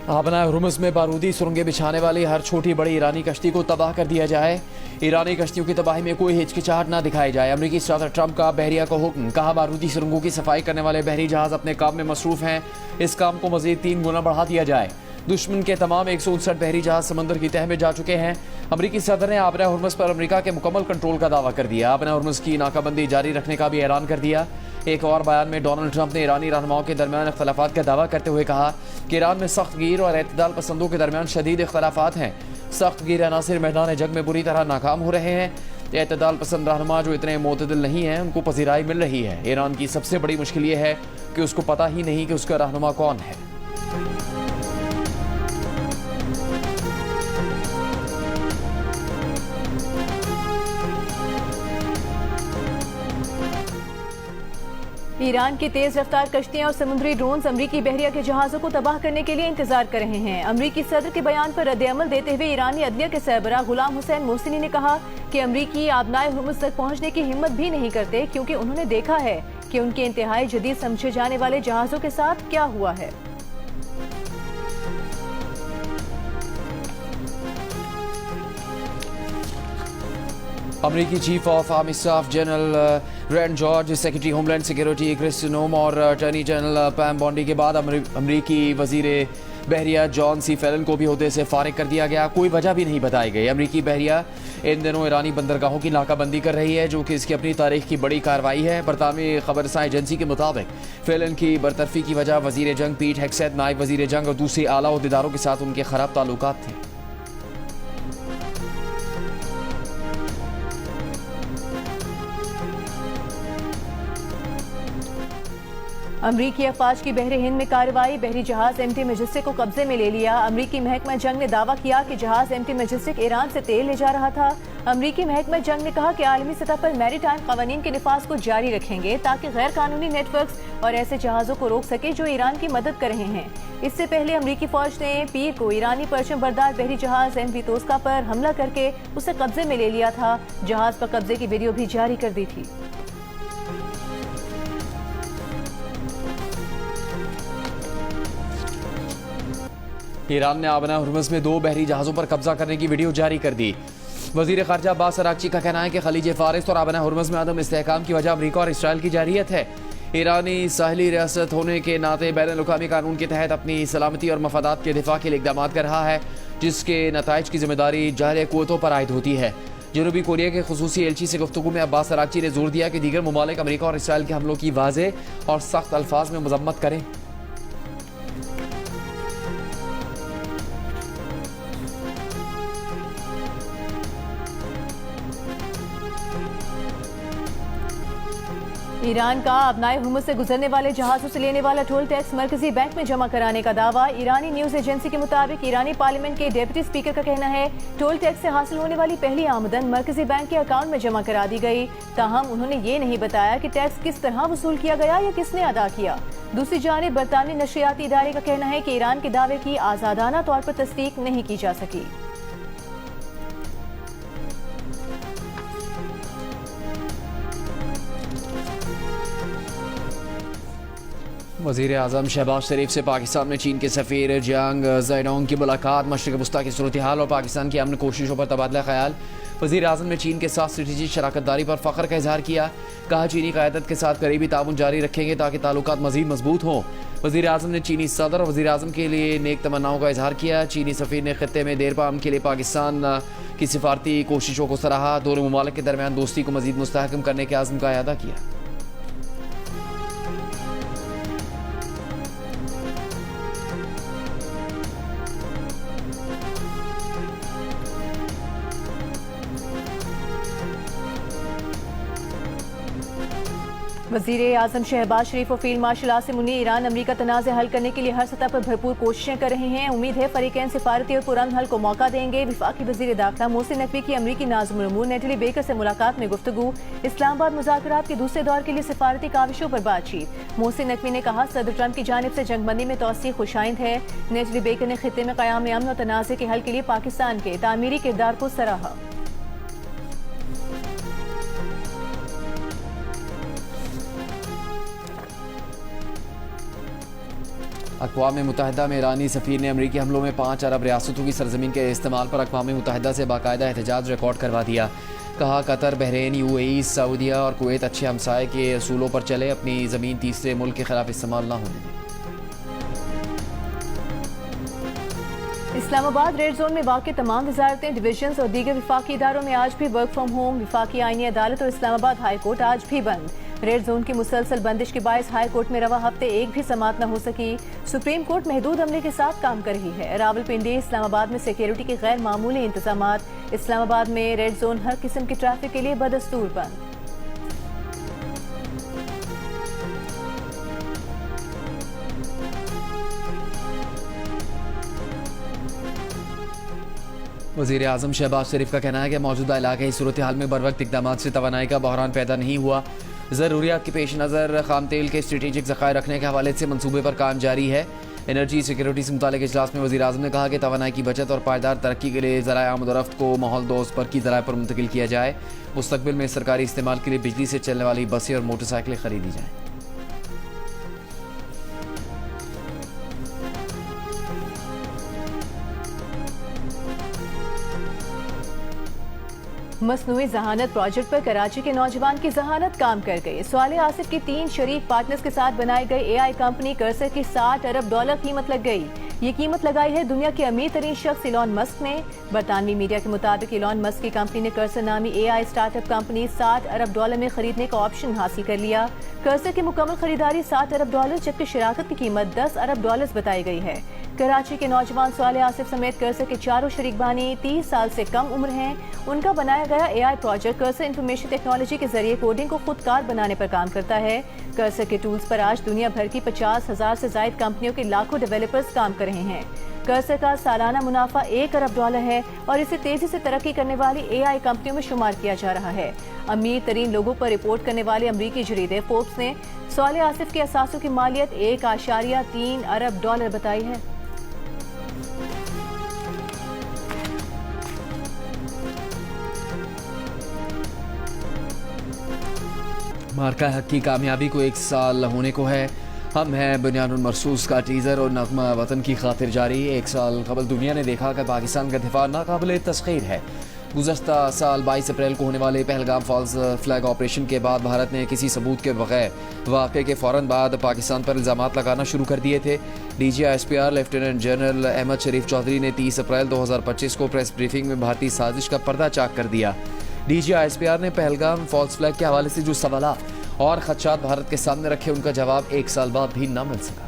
आबना Hormuz में बारूदी सुरंगें बिछाने वाली हर छोटी बड़ी ईरानी कश्ती को तबाह कर दिया जाए। ईरानी कश्तियों की तबाही में कोई हिचकिचाहट ना दिखाई जाए। अमरीकी सदर ट्रंप का बहरिया को हुक्म, कहा बारूदी सुरंगों की सफाई करने वाले बहरी जहाज अपने काम में मसरूफ हैं, इस काम को मजीद 3 गुना बढ़ा दिया जाए। दुश्मन के तमाम 159 बहरी जहाज समंदर की तह में जा चुके हैं। अमरीकी सदर ने आबना हुर्मुज़ पर अमरीका के मुकम्मल कंट्रोल का दावा कर दिया। आबना हुर्मुज़ की नाकाबंदी जारी रखने का भी ऐलान कर दिया। एक और बयान में डोनाल्ड ट्रंप ने ईरानी रहनुमाओं के दरमियान इख्तलाफात का दावा करते हुए कहा कि ईरान में सख्त गिर और एतदाल पसंदों के दरमियान शदीद इख्तलाफात हैं। सख्त गिर अनासिर मैदान जंग में बुरी तरह नाकाम हो रहे हैं। एतदाल पसंद रहनुमा जो इतने मोतदिल नहीं हैं, उनको पजीराई मिल रही है। ईरान की सबसे बड़ी मुश्किल ये है कि उसको पता ही नहीं कि उसका रहनुमा कौन है। ईरान की तेज रफ्तार कश्तियां और समुद्री ड्रोन्स अमरीकी बहरिया के जहाजों को तबाह करने के लिए इंतजार कर रहे हैं। अमरीकी सदर के बयान पर रद्द-ए-अमल देते हुए ईरानी अदलिया के सरबराह गुलाम हुसैन मोहसिनी ने कहा कि अमरीकी आबनाए हुर्मुज़ तक पहुंचने की हिम्मत भी नहीं करते, क्योंकि उन्होंने देखा है कि उनके इंतहाई जदीद समझे जाने वाले जहाजों के साथ क्या हुआ है। अमरीकी chief of army staff general Rand George, secretary homeland security Kris Noem और अटॉर्नी जनरल पैम बॉन्डी के बाद अमरीकी वजीर बहरिया जॉन सी फेलन को भी ओहदे से फारिग कर दिया गया। कोई वजह भी नहीं बताई गई। अमरीकी बहरिया इन दिनों ईरानी बंदरगाहों की नाकाबंदी कर रही है, जो कि इसकी अपनी तारीख की बड़ी कार्रवाई है। बरतानवी खबरसां एजेंसी के मुताबिक फेलन की बरतरफी की वजह वजीर जंग पीट हेक्सेट, नायब वजीर जंग और दूसरे आला ओहदेदारों के साथ उनके खराब ताल्लुकात थे। अमरीकी अफवाज की बहरे हिंद में कार्रवाई, बहरी जहाज एमटी मैजेस्टिक को कब्जे में ले लिया। अमरीकी महकमा जंग ने दावा किया कि जहाज एमटी मैजेस्टिक ईरान से तेल ले जा रहा था। अमरीकी महकमा जंग ने कहा कि आलमी सतह पर मैरीटाइम कवानीन के निफाज को जारी रखेंगे, ताकि गैर कानूनी नेटवर्क्स और ऐसे जहाजों को रोक सके जो ईरान की मदद कर रहे हैं। इससे पहले अमरीकी फौज ने पीर को ईरानी परचम बरदार बहरी जहाज एमवी तोस्का पर हमला करके उसे कब्जे में ले लिया था। जहाज पर कब्जे की वीडियो भी जारी कर दी थी। ईरान ने आबना हुर्मुज़ में 2 बहरी जहाज़ों पर कब्जा करने की वीडियो जारी कर दी। वज़ीर ख़ारजा अब्बास अराग़ची का कहना है कि खलीज फ़ारिस और आबना हुर्मुज़ में अदम इस्तेहकाम की वजह अमरीका और इसराइल की जारियत है। ईरानी साहिली रियासत होने के नाते बैनुल-अक़वामी कानून के तहत अपनी सलामती और मफादात के दिफा के लिए इक़दामात कर रहा है, जिसके नताइज की जिम्मेदारी जाहिर क़ुव्वतों पर आयद होती है। जनूबी कोरिया के ख़ुसूसी एलची से गुफ्तगू में अब्बास अराग़ची ने जोर दिया कि दीगर ममालिक अमरीका और इसराइल के हमलों की वाज़ेह और सख्त अल्फाज में मज़म्मत करें। ईरान का आबनाए हुर्मुज़ से गुजरने वाले जहाजों से लेने वाला टोल टैक्स मरकजी बैंक में जमा कराने का दावा। ईरानी न्यूज एजेंसी के मुताबिक ईरानी पार्लियामेंट के डेप्यूटी स्पीकर का कहना है टोल टैक्स से हासिल होने वाली पहली आमदन मरकजी बैंक के अकाउंट में जमा करा दी गई। ताहम उन्होंने ये नहीं बताया कि टैक्स किस तरह वसूल किया गया या किसने अदा किया। दूसरी जानिब बरतानवी नशरियाती इदारे का कहना है कि ईरान के दावे की आज़ादाना तौर पर तस्दीक नहीं की जा सकी। वज़ीर आज़म शहबाज शरीफ से पाकिस्तान में चीन के सफ़ीर जियांग ज़ैडोंग की मुलाकात, मशरिक़ वस्ता की सूरत हाल और पाकिस्तान की अमन कोशिशों पर तबादला ख्याल। वज़ीर आज़म ने चीन के साथ स्ट्रेटेजिक शराकतदारी पर फ़ख्र का इजहार किया। कहा चीनी क़यादत के साथ करीबी ताउन जारी रखेंगे ताकि ताल्लुकात मज़ीद मजबूत हों। वज़ीर आज़म ने चीनी सदर और वज़ीर आज़म के लिए नेक तमन्नाओं का इजहार किया। चीनी सफ़ीर ने ख़ित्ते में देर पाम के लिए पाकिस्तान की सिफारती कोशिशों को सराहा। दोनों ममालिक के दरमियान दोस्ती को मज़ीद मुस्तहकम करने के आज़म का अयादा किया। वज़ीर आज़म शहबाज शरीफ और फील्ड मार्शल आसिम मुनी ईरान अमरीका तनाज़ हल करने के लिए हर सतह पर भरपूर कोशिशें कर रहे हैं। उम्मीद है फरीकैन सिफारती और पुरअमन हल को मौका देंगे। वफाकी वज़ीर दाखिला मोहसिन नकवी की अमरीकी नाज़िम उमूर नेटली बेकर से मुलाकात में गुफ्तगू। इस्लामाबाद मुज़ाकरात के दूसरे दौर के लिए सिफारती काविशों पर बातचीत। मोहसिन नकवी ने कहा सदर ट्रंप की जानिब से जंगबंदी में तौसीक़ खुशाइंद है। नेटली बेकर ने खित्ते में क़याम अमन और तनाज़े के हल के लिए पाकिस्तान के तामीरी किरदार को सराहा। अक़वाम मुत्तहिदा में ईरानी सफ़ीर ने अमरीकी हमलों में 5 अरब रियासतों की सरजमीन के इस्तेमाल पर अक़वाम मुत्तहिदा से बाकायदा एहतजाज रिकॉर्ड करवा दिया। कहा कतर, बहरीन, UAE, सऊदीया और कुवैत अच्छे हमसाये के असूलों पर चले, अपनी ज़मीन तीसरे मुल्क के खिलाफ इस्तेमाल न होने दें। इस्लामाबाद रेड जोन में वाक़ तमाम वजारतें, डिवीजन्स और दीगर विफाकी इदारों में आज भी वर्क फ्राम होम। विफाकी आईनी अदालत और इस्लामाबाद हाई कोर्ट आज भी बंद। रेड जोन की मुसलसल बंदिश के बायस हाई कोर्ट में रवा हफ्ते एक भी समाअत न हो सकी। सुप्रीम कोर्ट महदूद अमले के साथ काम कर रही है। रावलपिंडी, इस्लामाबाद में सिक्योरिटी के गैर मामूली इंतजामात। इस्लामाबाद में रेड जोन हर किस्म की ट्रैफिक के लिए बदस्तूर बंद। वज़ीर आज़म शहबाज शरीफ का कहना है कि मौजूदा इलाके की सूरत हाल में बरवक्त इक़दामात से तवानाई का बहरान पैदा नहीं हुआ। ज़रूरियात के पेश नज़र खाम तेल के स्ट्रेटेजिक ज़खायर रखने के हवाले से मनसूबे पर काम जारी है। एनर्जी सिक्योरिटी से मुतालिक इजलास में वज़ीर आज़म ने कहा कि तवानाई की बचत और पायदार तरक्की के लिए ज़राए आमद-ओ-रफ़्त को माहौल दोस्त बरकी ज़राए पर मुंतकिल किया जाए। मुस्तक़बिल में सरकारी इस्तेमाल के लिए बिजली से चलने वाली बसें और मोटरसाइकिलें खरीदी जाएँ। मसनूई जहानत प्रोजेक्ट पर कराची के नौजवान की जहानत काम कर गई। स्वाले आसिफ की 3 शरीक पार्टनर्स के साथ बनाई गई AI कंपनी कर्सर की $60 अरब कीमत लग गई। ये कीमत लगाई है दुनिया के अमीर तरीन शख्स इलॉन मस्क ने। बरतानवी मीडिया के मुताबिक इलॉन मस्क की कंपनी ने कर्सर नामी AI स्टार्टअप कंपनी $60 अरब में खरीदने का ऑप्शन हासिल कर लिया। कर्सर की मुकम्मल खरीदारी $60 अरब जबकि शराकत की कीमत $10 अरब बताई गई है। कराची के नौजवान स्वाले आसिफ समेत कर्सर के चारों शरीक बानी 30 साल से कम उम्र हैं। उनका बनाया गया AI project cursor information technology के जरिए कोडिंग को खुदकार बनाने पर काम करता है। कर्सर के टूल्स पर आज दुनिया भर की 50,000 से ज्यादा कंपनियों के लाखों डेवलपर्स काम कर रहे हैं। कर्सर का सालाना मुनाफा $1 अरब है और इसे तेजी से तरक्की करने वाली AI कंपनियों में शुमार किया जा रहा है। अमीर तरीन लोगों पर रिपोर्ट करने वाले अमरीकी जरीदे फोर्ब्स ने स्वाले आसिफ के असासों की मालियत $1.3 अरब बताई है। मार्का हक की कामयाबी को 1 साल होने को है। हम हैं बुनियानुल मरसूस का टीज़र और नग़मा वतन की खातिर जारी। 1 साल कबल दुनिया ने देखा कि पाकिस्तान का दिफा नाकाबिल तस्खीर है। गुज़श्ता साल 22 अप्रैल को होने वाले पहलगाम फॉल्स फ्लैग ऑपरेशन के बाद भारत ने किसी सबूत के बगैर वाक़े के फ़ौरन बाद पाकिस्तान पर इल्ज़ामात लगाना शुरू कर दिए थे। DGI-SPR लेफ्टिनेंट जनरल अहमद शरीफ चौधरी ने 30 अप्रैल 2025 को प्रेस ब्रीफिंग में भारतीय साजिश का पर्दा चाक कर दिया। DGI-SPR ने पहलगाम फॉल्स फ्लैग के हवाले से जो सवालात और खदशात भारत के सामने रखे, उनका जवाब 1 साल बाद भी न मिल सका।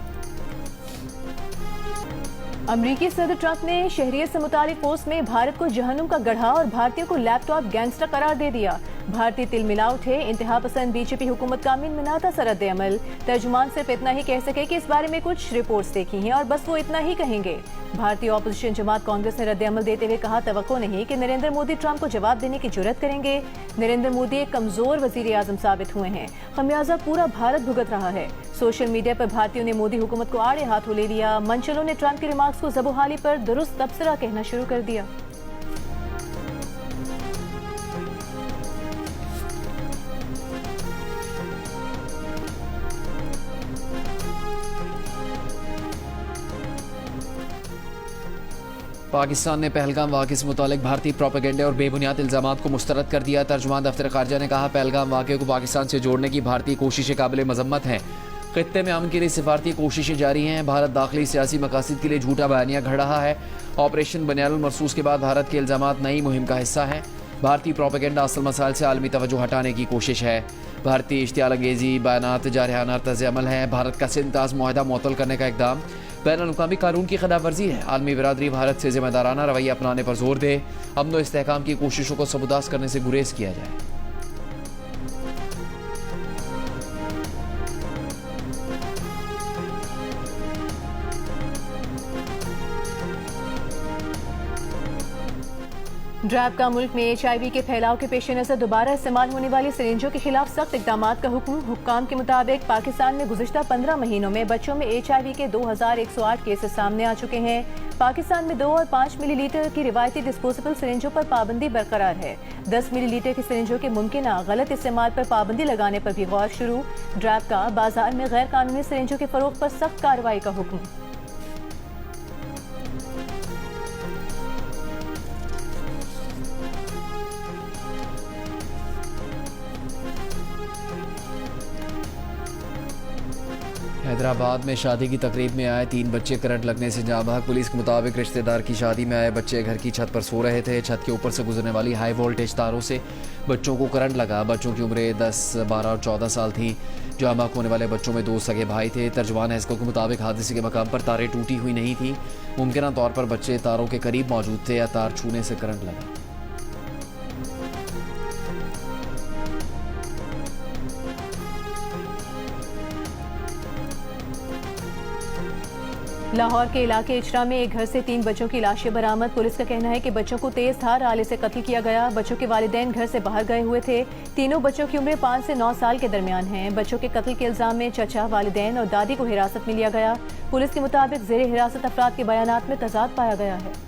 अमरीकी सदर ट्रंप ने शहरियत से मुतालिक पोस्ट में भारत को जहन्नुम का गढ़ा और भारतीयों को लैपटॉप गैंगस्टर करार दे दिया। भारतीय तिल मिला उठे, इंतहा पसंद BJP हुकूमत का मिनमिनाता सरद अमल। तर्जुमान सिर्फ इतना ही कह सके कि इस बारे में कुछ रिपोर्ट्स देखी हैं और बस वो इतना ही कहेंगे। भारतीय ऑपोजिशन जमात कांग्रेस ने रद्द अमल देते हुए कहा, तवक्को नहीं कि नरेंद्र मोदी ट्रंप को जवाब देने की जुर्रत करेंगे। नरेंद्र मोदी एक कमजोर वजीर आजम साबित हुए हैं। खमियाजा पूरा भारत भुगत रहा है। सोशल मीडिया पर भारतीयों ने मोदी हुकूमत को आड़े हाथों ले लिया। मंचलों ने ट्रंप के रिमार्क्स को ज़बोहाली पर दुरुस्त तबसरा कहना शुरू कर दिया। पाकिस्तान ने पहलगाम वाक़े से मुतालिक भारतीय प्रोपेगेंडे और बेबुनियाद इल्ज़ामात को मुस्तरद कर दिया। तर्जुमान दफ्तर ख़ारजा ने कहा, पहलगाम वाक़े को पाकिस्तान से जोड़ने की भारतीय कोशिशें काबिल मज़म्मत हैं। ख़ित्ते में अमन के लिए सिफारती कोशिशें जारी हैं। भारत दाखिली सियासी मकासद के लिए झूठा बयानिया घड़ रहा है। ऑपरेशन बुनियानुल मरसूस के बाद भारत के इल्ज़ामात नई मुहिम का हिस्सा हैं। भारतीय प्रोपेगेंडा असल मसाइल से आलमी तवज्जो हटाने की कोशिश है। भारतीय इश्तियाल अंगेज़ी बयानात जारहाना तर्ज़ अमल है। भारत का सिंताज मुआहदा मुअत्तल करने का इक़दाम बैनुल-अक़वामी कानून की खिलाफ वर्जी है। आलमी बिरादरी भारत से ज़िम्मेदाराना रवैया अपनाने पर जोर दे। अमन व इस्तेहकाम की कोशिशों को सबूदास करने से गुरेज किया जाए। ड्रैब का मुल्क में HIV के फैलाव के पेश नज़र दोबारा इस्तेमाल होने वाली सिरिंजों के खिलाफ सख्त इक़दाम का हुक्म। हुक्काम के मुताबिक पाकिस्तान में गुज़िश्ता 15 महीनों में बच्चों में HIV के 2108 केसेस सामने आ चुके हैं। पाकिस्तान में 2 और 5 मिलीलीटर की रिवायती डिस्पोजेबल सिरिंजों पर पाबंदी बरकरार है। 10 मिलीलीटर की सिरिंजों के मुमकिन गलत इस्तेमाल पर पाबंदी लगाने पर भी गौर शुरू। ड्रैब का बाजार में गैर कानूनी सिरिंजों के फरोख्त पर सख्त कार्रवाई का हुक्म। हैदराबाद में शादी की तकरीब में आए 3 बच्चे करंट लगने से जाँ बहक। पुलिस के मुताबिक रिश्तेदार की शादी में आए बच्चे घर की छत पर सो रहे थे। छत के ऊपर से गुजरने वाली हाई वोल्टेज तारों से बच्चों को करंट लगा। बच्चों की उम्रें 10, 12 और 14 साल थी। जाँ बहक होने वाले बच्चों में 2 सगे भाई थे। तर्जुमान हैस्को के मुताबिक हादसे के मकाम पर तारें टूटी हुई नहीं थी। मुमकिन तौर पर बच्चे तारों के करीब मौजूद थे या तार छूने से करंट लगा। लाहौर के इलाके इचरा में एक घर से 3 बच्चों की लाशें बरामद। पुलिस का कहना है कि बच्चों को तेज धार आले से कत्ल किया गया। बच्चों के वालिदैन घर से बाहर गए हुए थे। तीनों बच्चों की उम्रें 5 से 9 साल के दरमियान हैं। बच्चों के कत्ल के इल्जाम में चचा, वालिदैन और दादी को हिरासत में लिया गया। पुलिस के मुताबिक जेर हिरासत अफराद के बयानात में तजाद पाया गया है।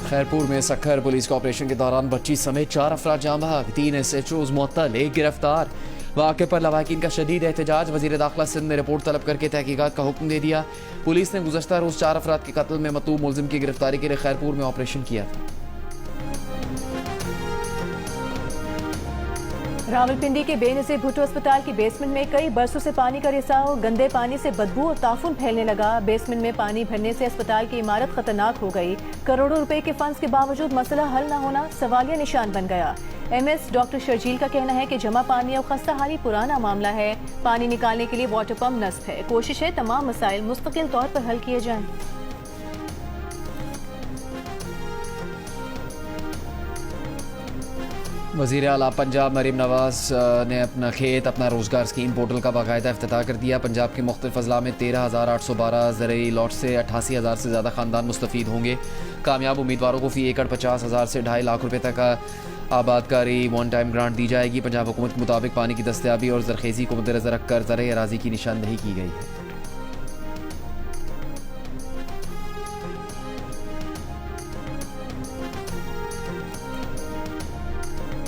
खैरपुर में सखर पुलिस के ऑपरेशन के दौरान बच्ची समेत 4 अफराद जाँ बहक। 3 SHOs मुअत्तल, 1 गिरफ्तार। वाक़े पर लवाकिन का शदीद एहतजाज। वज़ीर दाखिला सिंध ने रिपोर्ट तलब करके तहकीकात का हुक्म दे दिया। पुलिस ने गुज़श्ता रोज़ 4 अफराद के कत्ल में मतलूब मुलजिम की गिरफ्तारी के लिए खैरपुर में ऑपरेशन किया था। रावलपिंडी के बेनज़ीर भुट्टो अस्पताल की बेसमेंट में कई बरसों से पानी का रिसाव। गंदे पानी से बदबू और ताफून फैलने लगा। बेसमेंट में पानी भरने से अस्पताल की इमारत खतरनाक हो गई। करोड़ों रुपए के फंड्स के बावजूद मसला हल न होना सवालिया निशान बन गया। MS डॉक्टर शर्जील का कहना है कि जमा पानी और खस्ता हाली पुराना मामला है। पानी निकालने के लिए वाटर पंप नस्ब है। कोशिश है तमाम मसाइल मुस्तकिल तौर पर हल किए जाएं। वज़ीर आला पंजाब मरीम नवाज ने अपना खेत अपना रोज़गार स्कीम पोर्टल का बाकायदा इफ्तिताह कर दिया। पंजाब के मुख्तलिफ अज़ला में 13,812 ज़रई लॉट से 88,000 से ज़्यादा ख़ानदान मुस्तफ़ीद होंगे। कामयाब उम्मीदवारों को फ़ी एकड़ 50,000 से 2.5 लाख रुपये तक का आबादकारी वन टाइम ग्रांट दी जाएगी। पंजाब हुकूमत के मुताबिक पानी की दस्तयाबी और ज़रखेज़ी को मद्देनज़र रखकर ज़रई अराज़ी की निशानदही की गई है।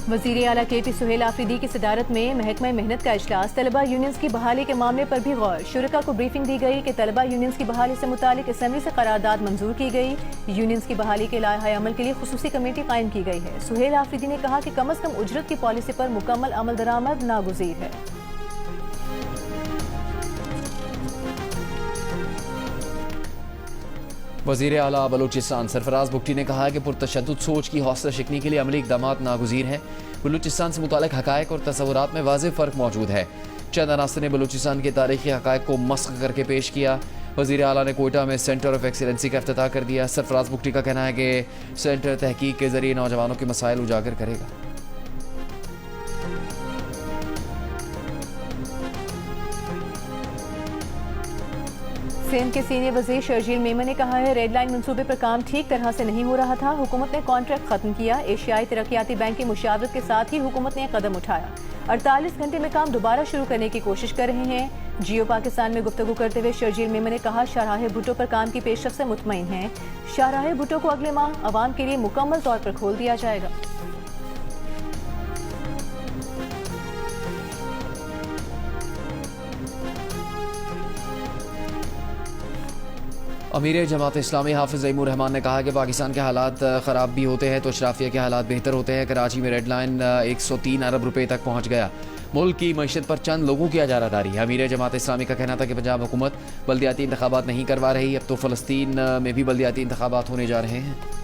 वज़ीर आला KP सुहेल आफरीदी की सदारत में महकमा मेहनत का इजलास। तलबा यूनियंस की बहाली के मामले पर भी गौर। शुरका को ब्रीफिंग दी गई कि तलबा यूनियंस की बहाली से मुतालिक असेंबली से करारदाद मंजूर की गई। यूनियंस की बहाली के लाहे अमल के लिए खुसूसी कमेटी कायम की गई है। सुहेल आफरीदी ने कहा कि कम अज कम उजरत की पॉलिसी पर मुकम्मल अमल दरामद नागुज़ीर है। वज़ीर आला बलूचिस्तान सरफराज बुगटी ने कहा कि पुरतशद्दुद सोच की हौसला शिकनी के लिए अमली इक़दामात नागुज़ीर हैं। बलूचिस्तान से मुतालिक हक़ाइक़ और तसव्वुरात में वाज़ेह फ़र्क मौजूद है। चंद अनासर ने बलूचिस्तान के तारीख़ी हक़ाइक़ को मस्ख़ करके पेश किया। वज़ीर आला ने कोयटा में सेंटर ऑफ एक्सीलेंसी का इफ्तिताह कर दिया। सरफराज बुगटी का कहना है कि सेंटर तहकीक के ज़रिए नौजवानों के मसाइल उजागर करेगा। सिंध के सीनियर वज़ीर शर्जील मेमन ने कहा है रेड लाइन मंसूबे पर काम ठीक तरह से नहीं हो रहा था। हुकूमत ने कॉन्ट्रैक्ट खत्म किया। एशियाई तरक्याती बैंक की मुशावरत के साथ ही हुकूमत ने कदम उठाया। 48 घंटे में काम दोबारा शुरू करने की कोशिश कर रहे हैं। जियो पाकिस्तान में गुफ्तगू करते हुए शर्जील मेमन ने कहा शाहराह भुट्टो पर काम की पेशरफ से मुतमईन हैं। शाहराह भुट्टो को अगले माह अवाम के लिए मुकम्मल तौर पर खोल दिया जाएगा। अमीर जमात इस्लामी हाफिज़ ज़ईमुर रहमान ने कहा कि पाकिस्तान के हालात ख़राब भी होते हैं तो अशराफिया के हालात बेहतर होते हैं। कराची में रेड लाइन 103 अरब रुपए तक पहुँच गया। मुल्क की मईशत पर चंद लोगों की इजारादारी है। अमीर जमात इस्लामी का कहना था कि पंजाब हुकूमत बल्दियाती इंतखाबात नहीं करवा रही। अब तो फ़लस्तीन में भी बल्दियाती इंतखाबात होने जा रहे हैं।